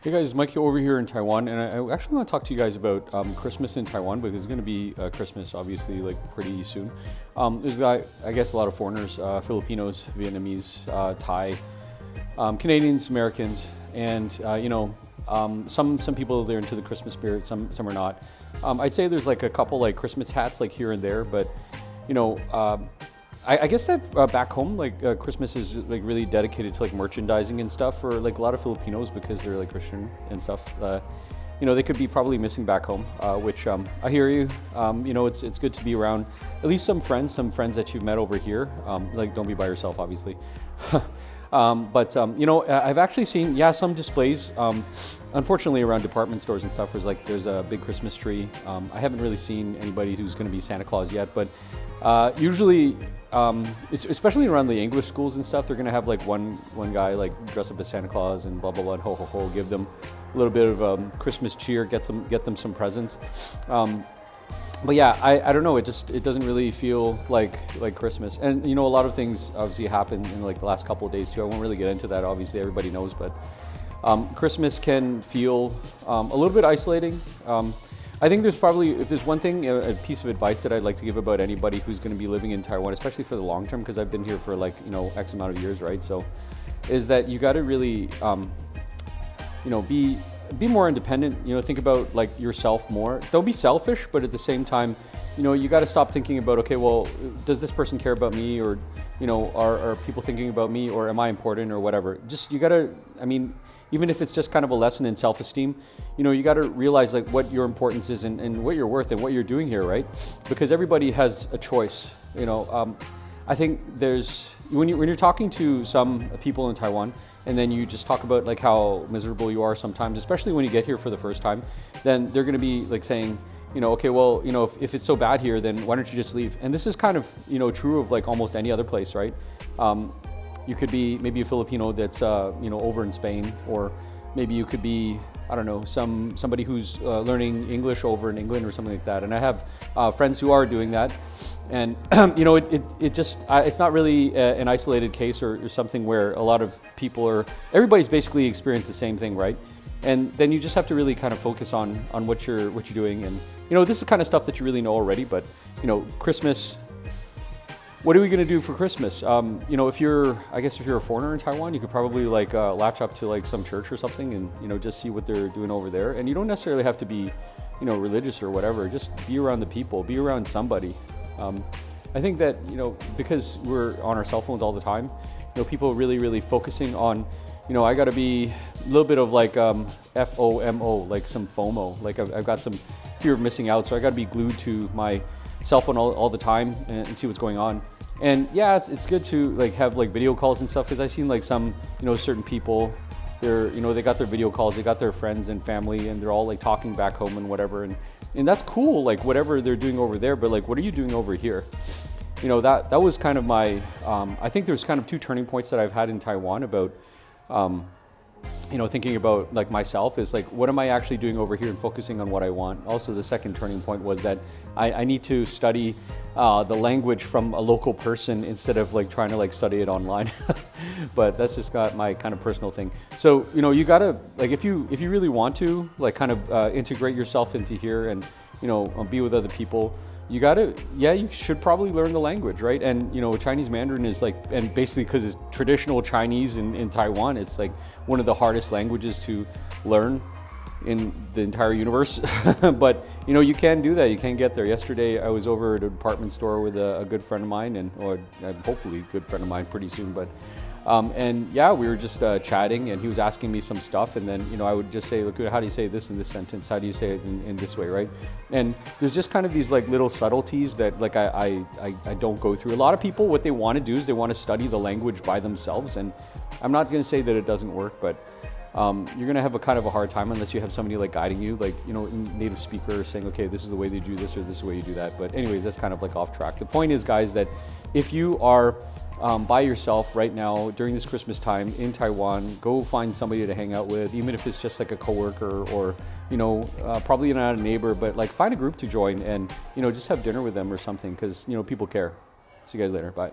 Hey guys, Mike over here in Taiwan, and I actually want to talk to you guys about Christmas in Taiwan because it's going to be Christmas, obviously, like pretty soon. There's, I guess, a lot of foreigners, Filipinos, Vietnamese, Thai, Canadians, Americans, and some people they're into the Christmas spirit, some are not. I'd say there's like a couple like Christmas hats like here and there, but you know. I guess that back home, like Christmas is like really dedicated to like merchandising and stuff for like a lot of Filipinos because they're like Christian and stuff. They could be probably missing back home, which I hear you. It's good to be around at least some friends that you've met over here. Like don't be by yourself, obviously. I've actually seen some displays. Unfortunately, around department stores and stuff, there's a big Christmas tree. I haven't really seen anybody who's going to be Santa Claus yet, but usually, especially around the English schools and stuff, they're going to have like one guy like dressed up as Santa Claus and blah blah blah, and ho ho ho, give them a little bit of Christmas cheer, get them some presents. But yeah, I don't know. It doesn't really feel like Christmas. And a lot of things obviously happened in like the last couple of days too. I won't really get into that. Obviously, everybody knows. But Christmas can feel a little bit isolating. I think there's probably, if there's one thing, a piece of advice that I'd like to give about anybody who's going to be living in Taiwan, especially for the long term, because I've been here for like X amount of years, right? So, is that you got to really, be more independent. Think about like yourself more. Don't be selfish, but at the same time, you got to stop thinking about, okay, well, does this person care about me, or are people thinking about me, or am I important, or whatever. Just you got to. Even if it's just kind of a lesson in self-esteem, you got to realize like what your importance is and what you're worth and what you're doing here, right? Because everybody has a choice. I think there's when you're talking to some people in Taiwan, and then you just talk about like how miserable you are sometimes, especially when you get here for the first time, then they're going to be like saying, okay, well, if it's so bad here, then why don't you just leave? And this is kind of true of like almost any other place, right? You could be maybe a Filipino that's over in Spain, or maybe you could be, I don't know, somebody who's learning English over in England or something like that. And I have friends who are doing that, and it's not really an isolated case or something where a lot of people everybody's basically experienced the same thing, right? And then you just have to really kind of focus on what you're doing, and this is kind of stuff that you really know already. But Christmas. What are we going to do for Christmas? If you're a foreigner in Taiwan, you could probably like latch up to like some church or something and, just see what they're doing over there. And you don't necessarily have to be, religious or whatever. Just be around the people, be around somebody. I think that, because we're on our cell phones all the time, people really, really focusing on, I got to be a little bit of like FOMO, like some FOMO. Like I've got some fear of missing out. So I got to be glued to my cell phone all the time and see what's going on. And yeah, it's good to like have like video calls and stuff, because I've seen like some certain people, they got their video calls, they got their friends and family, and they're all like talking back home and whatever, and that's cool, like whatever they're doing over there. But like, what are you doing over here? That was kind of my I think there's kind of two turning points that I've had in Taiwan about thinking about like myself, is like, what am I actually doing over here, and focusing on what I want. Also, the second turning point was that I need to study the language from a local person instead of like trying to like study it online. But that's just got my kind of personal thing. So, you gotta like, if you really want to like kind of integrate yourself into here and, be with other people, you should probably learn the language, right? And Chinese Mandarin is like, and basically because it's traditional Chinese in Taiwan, it's like one of the hardest languages to learn in the entire universe. But you can do that, you can get there. Yesterday I was over at a department store with a good friend of mine, or hopefully a good friend of mine pretty soon, but we were just chatting, and he was asking me some stuff, and then I would just say, look, how do you say this in this sentence? How do you say it in this way, right? And there's just kind of these like little subtleties that like I don't go through. A lot of people, what they want to do is they want to study the language by themselves, and I'm not going to say that it doesn't work, but you're going to have a kind of a hard time unless you have somebody like guiding you, like native speaker saying, okay, this is the way they do this, or this is the way you do that. But anyways, that's kind of like off track. The point is, guys, that if you are by yourself right now during this Christmas time in Taiwan, go find somebody to hang out with, even if it's just like a coworker, or probably not a neighbor, but like find a group to join and just have dinner with them or something, because people care. See you guys later. Bye.